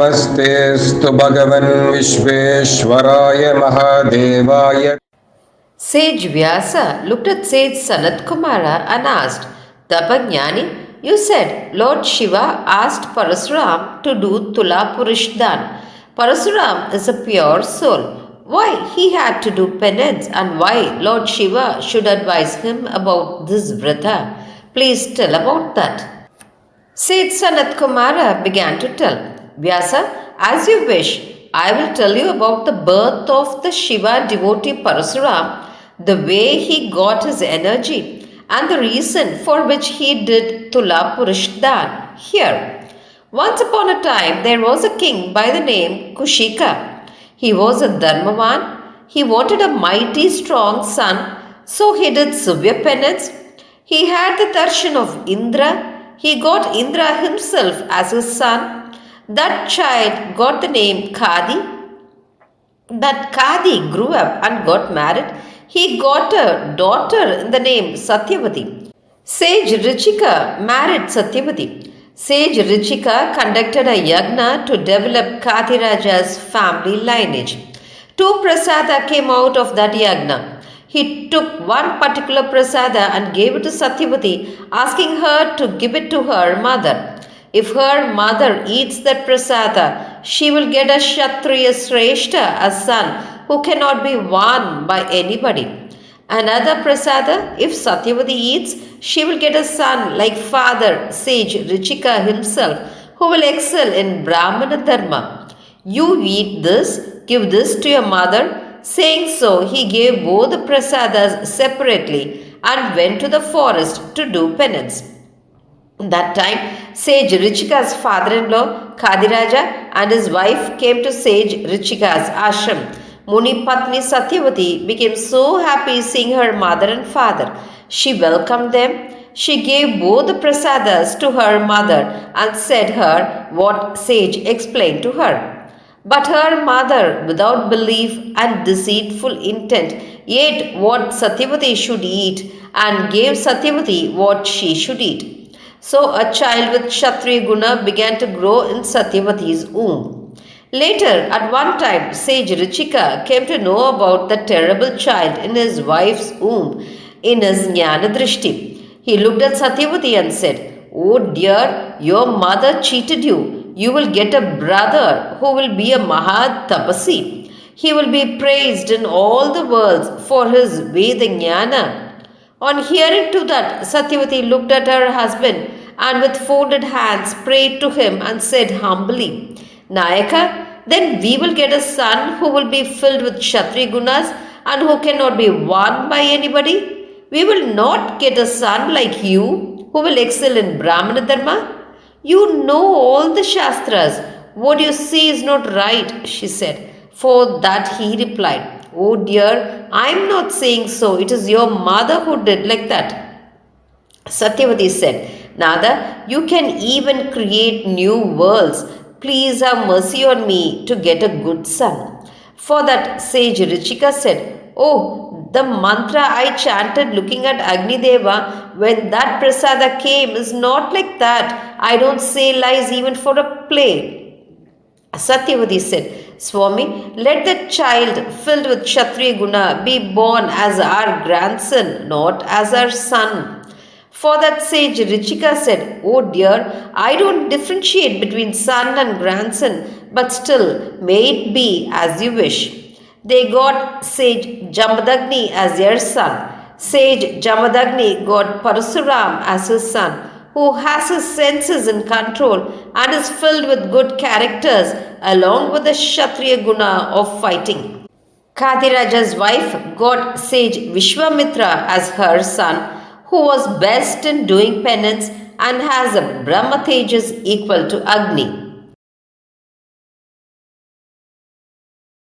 Namastestu Bhagavan Vishveshwaraya Mahadevaya. Sage Vyasa looked at Sage Sanat Kumara and asked, Tapajnani, you said Lord Shiva asked Parasuram to do Tula Purishdan. Parasuram is a pure soul. Why he had to do penance and why Lord Shiva should advise him about this vrata? Please tell about that. Sage Sanat Kumara began to tell. Vyasa, as you wish, I will tell you about the birth of the Shiva devotee Parasuram, the way he got his energy, and the reason for which he did Tula Purishdan. Here, once upon a time, there was a king by the name Kushika. He was a Dharmavan. He wanted a mighty strong son, so he did severe penance. He had the darshan of Indra. He got Indra himself as his son. That child got the name Kadi. That Kadi grew up and got married. He got a daughter in the name Satyavati. Sage Richika married Satyavati. Sage Richika conducted a yagna to develop Kadiraja's family lineage. Two prasada came out of that yagna. He took one particular prasada and gave it to Satyavati, asking her to give it to her mother. If her mother eats that prasada, she will get a Kshatriya Sreshta, a son who cannot be won by anybody. Another prasada, if Satyavati eats, she will get a son like father, sage Richika himself, who will excel in Brahmana Dharma. You eat this, give this to your mother. Saying so, he gave both the prasadas separately and went to the forest to do penance. That time, Sage Richika's father-in-law, Kadiraja, and his wife came to Sage Richika's ashram. Muni Patni Satyavati became so happy seeing her mother and father. She welcomed them. She gave both the prasadas to her mother and said her what Sage explained to her. But her mother, without belief and deceitful intent, ate what Satyavati should eat and gave Satyavati what she should eat. So a child with Kshatriya guna began to grow in Satyavati's womb. Later, at one time, Sage Richika came to know about the terrible child in his wife's womb in his Jnana Drishti. He looked at Satyavati and said, Oh dear, your mother cheated you. You will get a brother who will be a Mahad Tapasi. He will be praised in all the worlds for his Veda Jnana. On hearing to that, Satyavati looked at her husband and with folded hands prayed to him and said humbly, Nayaka, then we will get a son who will be filled with Kshatriya gunas and who cannot be won by anybody. We will not get a son like you who will excel in Brahmana Dharma. You know all the Shastras. What you see is not right, she said. For that he replied, Oh dear, I am not saying so. It is your mother who did like that. Satyavati said, Nada, you can even create new worlds. Please have mercy on me to get a good son. For that sage Richika said, Oh, the mantra I chanted looking at Agni Deva when that prasada came is not like that. I don't say lies even for a play. Satyavati said, Swami, let that child filled with Kshatriya guna be born as our grandson, not as our son. For that sage Richika said, Oh dear, I don't differentiate between son and grandson, but still, may it be as you wish. They got sage Jamadagni as their son. Sage Jamadagni got Parasuram as his son, who has his senses in control and is filled with good characters along with the Kshatriya guna of fighting. Kadiraja's wife got sage Vishwamitra as her son, who was best in doing penance and has a Brahma Tejas equal to Agni.